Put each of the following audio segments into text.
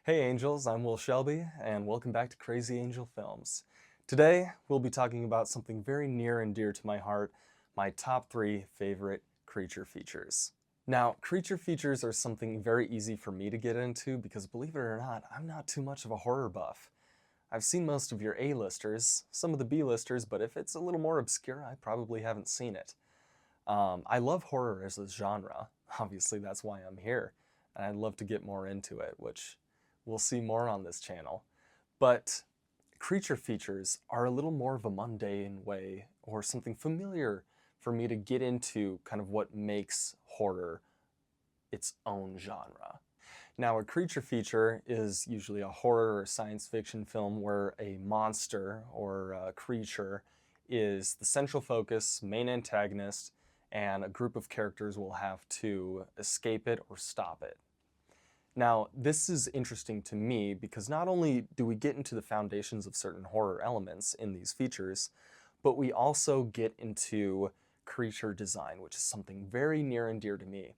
Hey Angels, I'm Shelby, and welcome back to Crazy Angel Films. Today, we'll be talking about something very near and dear to my heart, my top 3 favorite creature features. Now, creature features are something very easy for me to get into because believe it or not, I'm not too much of a horror buff. I've seen most of your A-listers, some of the B-listers, but if it's a little more obscure, I probably haven't seen it. I love horror as a genre. Obviously, that's why I'm here, and I'd love to get more into it, which we'll see more on this channel. But creature features are a little more of a mundane way or something familiar for me to get into kind of what makes horror its own genre. Now, a creature feature is usually a horror or science fiction film where a monster or a creature is the central focus, main antagonist, and a group of characters will have to escape it or stop it. Now, this is interesting to me because not only do we get into the foundations of certain horror elements in these features, but we also get into creature design, which is something very near and dear to me.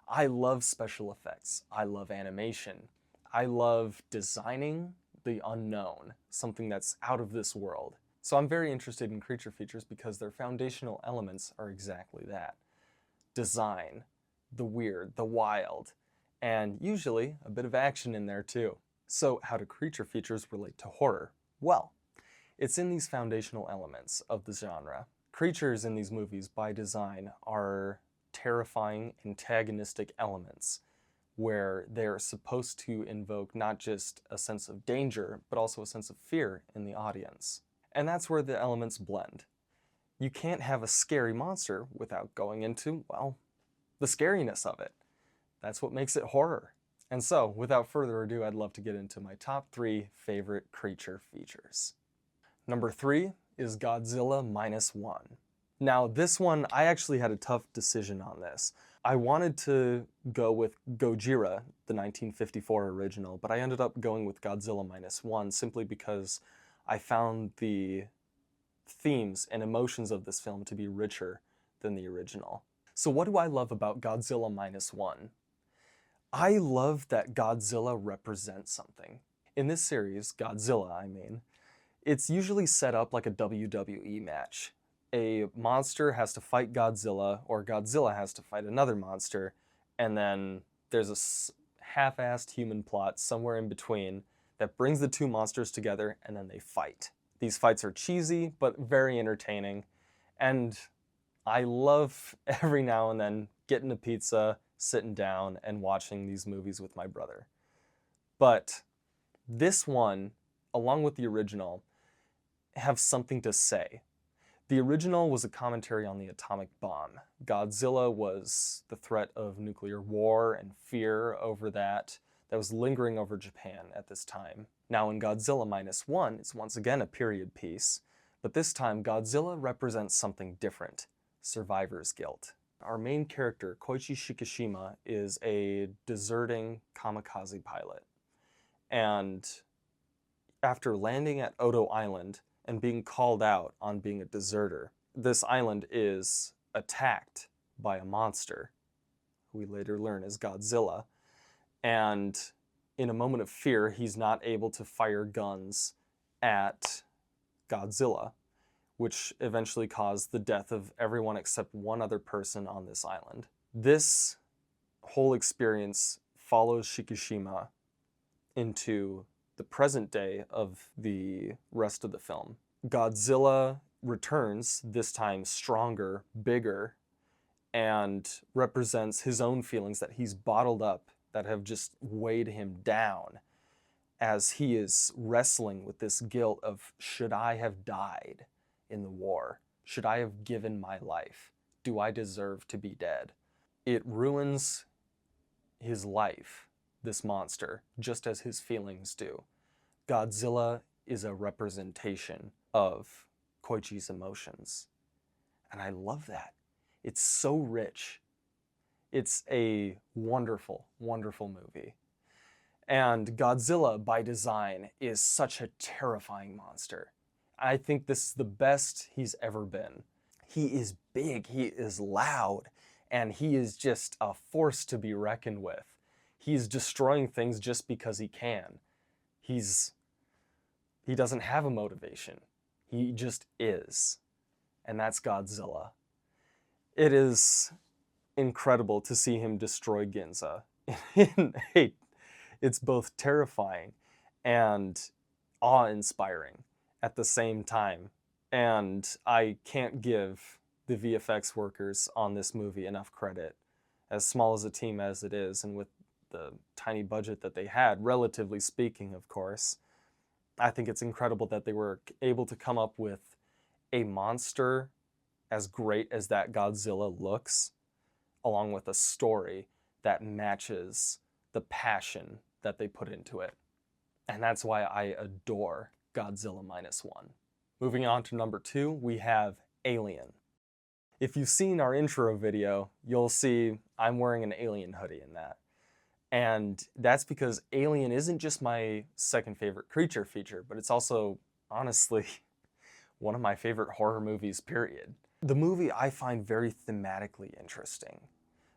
I love special effects. I love animation. I love designing the unknown, something that's out of this world. So I'm very interested in creature features because their foundational elements are exactly that. Design, the weird, the wild, and usually a bit of action in there too. So how do creature features relate to horror? Well, it's in these foundational elements of the genre. Creatures in these movies by design are terrifying, antagonistic elements where they're supposed to invoke not just a sense of danger, but also a sense of fear in the audience. And that's where the elements blend. You can't have a scary monster without going into, well, the scariness of it. That's what makes it horror. And so, without further ado, I'd love to get into my top 3 favorite creature features. Number 3 is Godzilla -1. Now, this one, I actually had a tough decision on this. I wanted to go with Gojira, the 1954 original, but I ended up going with Godzilla -1 simply because I found the themes and emotions of this film to be richer than the original. So what do I love about Godzilla -1? I love that Godzilla represents something. In this series, Godzilla, I mean, it's usually set up like a WWE match. A monster has to fight Godzilla, or Godzilla has to fight another monster, and then there's a half-assed human plot somewhere in between that brings the two monsters together, and then they fight. These fights are cheesy, but very entertaining, and I love every now and then getting a pizza, sitting down, and watching these movies with my brother. But this one, along with the original, have something to say. The original was a commentary on the atomic bomb. Godzilla was the threat of nuclear war and fear over that was lingering over Japan at this time. Now in Godzilla -1, it's once again a period piece, but this time Godzilla represents something different: survivor's guilt. Our main character, Koichi Shikishima, is a deserting kamikaze pilot. And after landing at Odo Island and being called out on being a deserter, this island is attacked by a monster, who we later learn is Godzilla. And in a moment of fear, he's not able to fire guns at Godzilla, which eventually caused the death of everyone except one other person on this island. This whole experience follows Shikishima into the present day of the rest of the film. Godzilla returns, this time stronger, bigger, and represents his own feelings that he's bottled up, that have just weighed him down as he is wrestling with this guilt of, should I have died in the war? Should I have given my life? Do I deserve to be dead? It ruins his life, this monster, just as his feelings do. Godzilla is a representation of Koichi's emotions. And I love that. It's so rich. It's a wonderful, wonderful movie. And Godzilla, by design, is such a terrifying monster. I think this is the best he's ever been. He is big, he is loud, and he is just a force to be reckoned with. He's destroying things just because he can. He doesn't have a motivation. He just is. And that's Godzilla. It is incredible to see him destroy Ginza. It's both terrifying and awe-inspiring at the same time. And I can't give the VFX workers on this movie enough credit. As small as a team as it is, and with the tiny budget that they had, relatively speaking, of course, I think it's incredible that they were able to come up with a monster as great as that Godzilla looks, along with a story that matches the passion that they put into it. And that's why I adore Godzilla -1. Moving on to number 2, we have Alien. If you've seen our intro video, you'll see I'm wearing an Alien hoodie in that. And that's because Alien isn't just my second favorite creature feature, but it's also, honestly, one of my favorite horror movies, period. The movie I find very thematically interesting.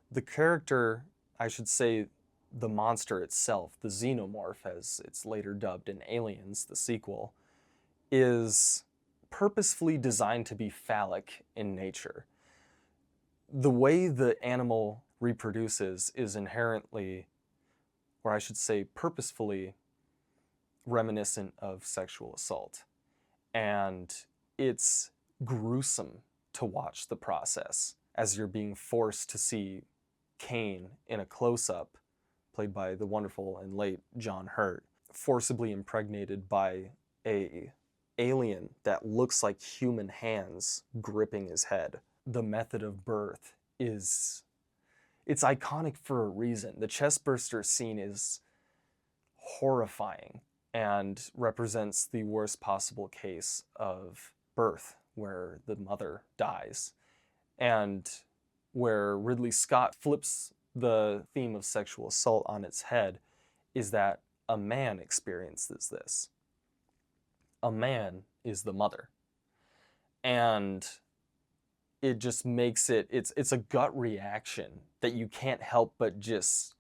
The character, I should say, the monster itself, the xenomorph, as it's later dubbed in Aliens, the sequel, is purposefully designed to be phallic in nature. The way the animal reproduces is inherently, or I should say purposefully, reminiscent of sexual assault. And it's gruesome to watch the process as you're being forced to see Kane in a close-up, played by the wonderful and late John Hurt, forcibly impregnated by a alien that looks like human hands gripping his head. The method of birth it's iconic for a reason. The chestburster scene is horrifying and represents the worst possible case of birth, where the mother dies, and where Ridley Scott flips the theme of sexual assault on its head is that a man experiences this. A man is the mother. And it just makes it's a gut reaction that you can't help but just,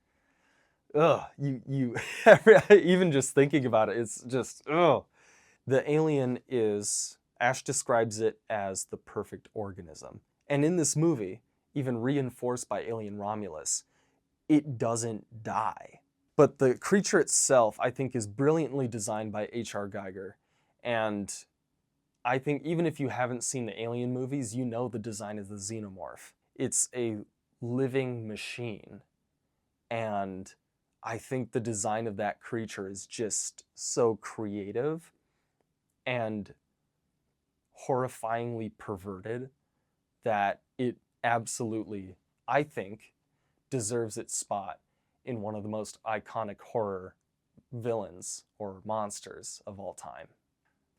even just thinking about it, it's just, The alien is, Ash describes it as the perfect organism. And in this movie, even reinforced by Alien Romulus, it doesn't die. But the creature itself, I think, is brilliantly designed by H.R. Geiger. And I think even if you haven't seen the Alien movies, you know the design of the xenomorph. It's a living machine. And I think the design of that creature is just so creative and horrifyingly perverted that it absolutely, I think, deserves its spot in one of the most iconic horror villains or monsters of all time.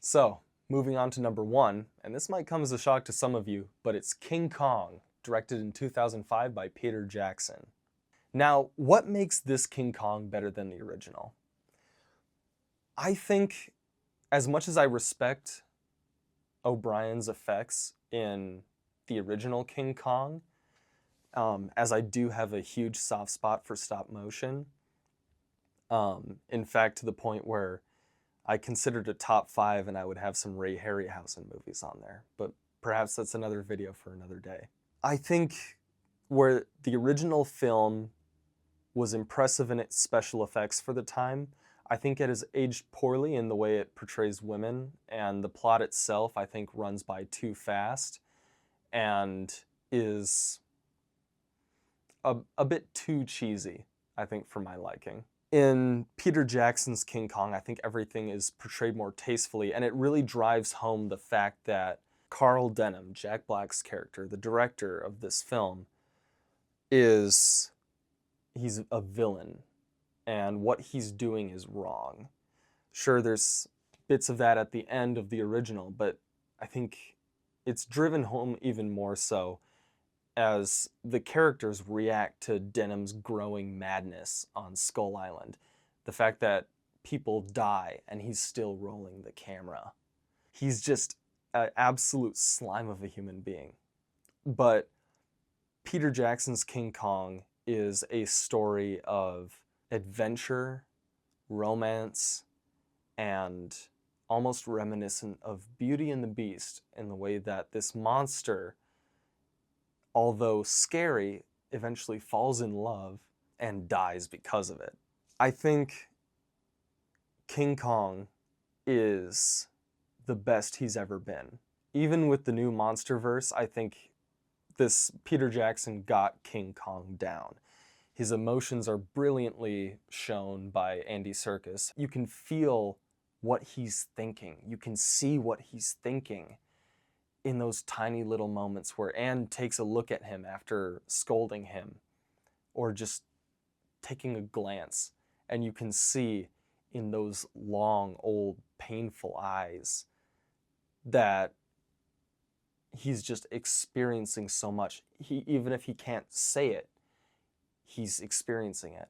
So, moving on to number 1, and this might come as a shock to some of you, but it's King Kong, directed in 2005 by Peter Jackson. Now, what makes this King Kong better than the original? I think, as much as I respect O'Brien's effects in the original King Kong, as I do have a huge soft spot for stop motion, in fact, to the point where I considered a top 5 and I would have some Ray Harryhausen movies on there, but perhaps that's another video for another day. I think where the original film was impressive in its special effects for the time, I think it has aged poorly in the way it portrays women, and the plot itself, I think, runs by too fast and is a bit too cheesy, I think, for my liking. In Peter Jackson's King Kong, I think everything is portrayed more tastefully, and it really drives home the fact that Carl Denham, Jack Black's character, the director of this film, he's a villain, and what he's doing is wrong. Sure, there's bits of that at the end of the original, but I think it's driven home even more so as the characters react to Denham's growing madness on Skull Island. The fact that people die and he's still rolling the camera. He's just an absolute slime of a human being. But Peter Jackson's King Kong is a story of adventure, romance, and almost reminiscent of Beauty and the Beast in the way that this monster, although scary, eventually falls in love and dies because of it. I think King Kong is the best he's ever been. Even with the new Monsterverse, I think this Peter Jackson got King Kong down. His emotions are brilliantly shown by Andy Serkis. You can feel what he's thinking. You can see what he's thinking in those tiny little moments where Anne takes a look at him after scolding him, or just taking a glance, and you can see in those long, old, painful eyes that he's just experiencing so much. Even if he can't say it, he's experiencing it.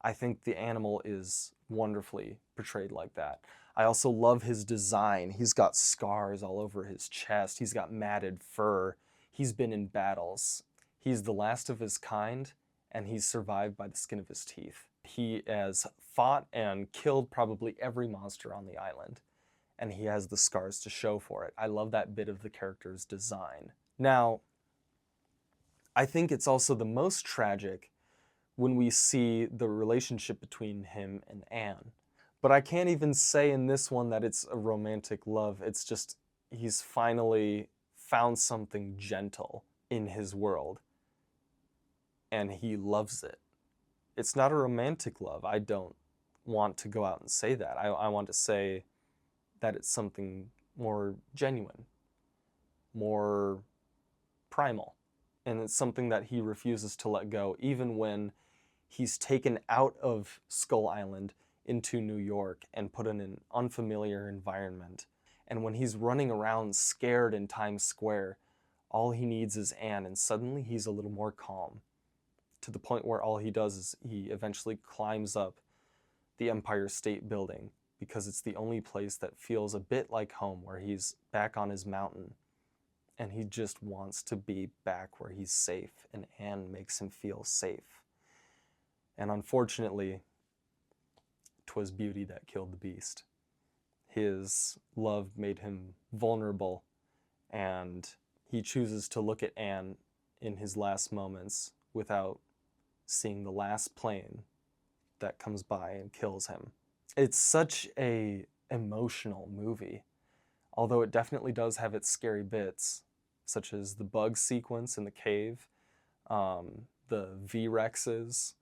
I think the animal is wonderfully portrayed like that. I also love his design. He's got scars all over his chest. He's got matted fur. He's been in battles. He's the last of his kind, and he's survived by the skin of his teeth. He has fought and killed probably every monster on the island, and he has the scars to show for it. I love that bit of the character's design. Now, I think it's also the most tragic when we see the relationship between him and Anne. But I can't even say in this one that it's a romantic love. It's just he's finally found something gentle in his world, and he loves it. It's not a romantic love. I don't want to go out and say that. I want to say that it's something more genuine, more primal. And it's something that he refuses to let go, even when he's taken out of Skull Island into New York and put in an unfamiliar environment. And when he's running around scared in Times Square, all he needs is Anne, and suddenly he's a little more calm, to the point where all he does is he eventually climbs up the Empire State Building, because it's the only place that feels a bit like home, where he's back on his mountain, and he just wants to be back where he's safe, and Anne makes him feel safe. And unfortunately, 'twas beauty that killed the beast. His love made him vulnerable, and he chooses to look at Anne in his last moments without seeing the last plane that comes by and kills him. It's such a emotional movie, although it definitely does have its scary bits, such as the bug sequence in the cave, the V-Rexes,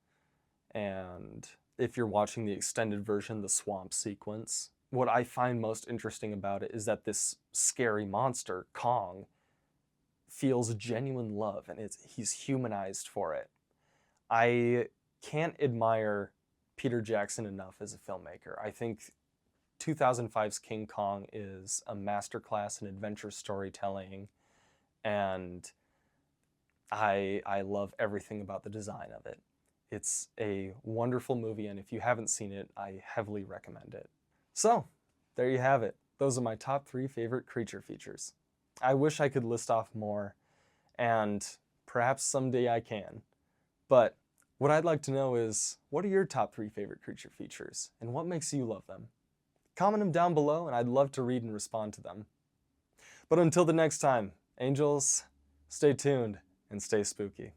and if you're watching the extended version, the swamp sequence. What I find most interesting about it is that this scary monster, Kong, feels genuine love, and he's humanized for it. I can't admire Peter Jackson enough as a filmmaker. I think 2005's King Kong is a masterclass in adventure storytelling, and I love everything about the design of it. It's a wonderful movie, and if you haven't seen it, I heavily recommend it. So, there you have it. Those are my top 3 favorite creature features. I wish I could list off more, and perhaps someday I can. But what I'd like to know is, what are your top 3 favorite creature features, and what makes you love them? Comment them down below, and I'd love to read and respond to them. But until the next time, angels, stay tuned and stay spooky.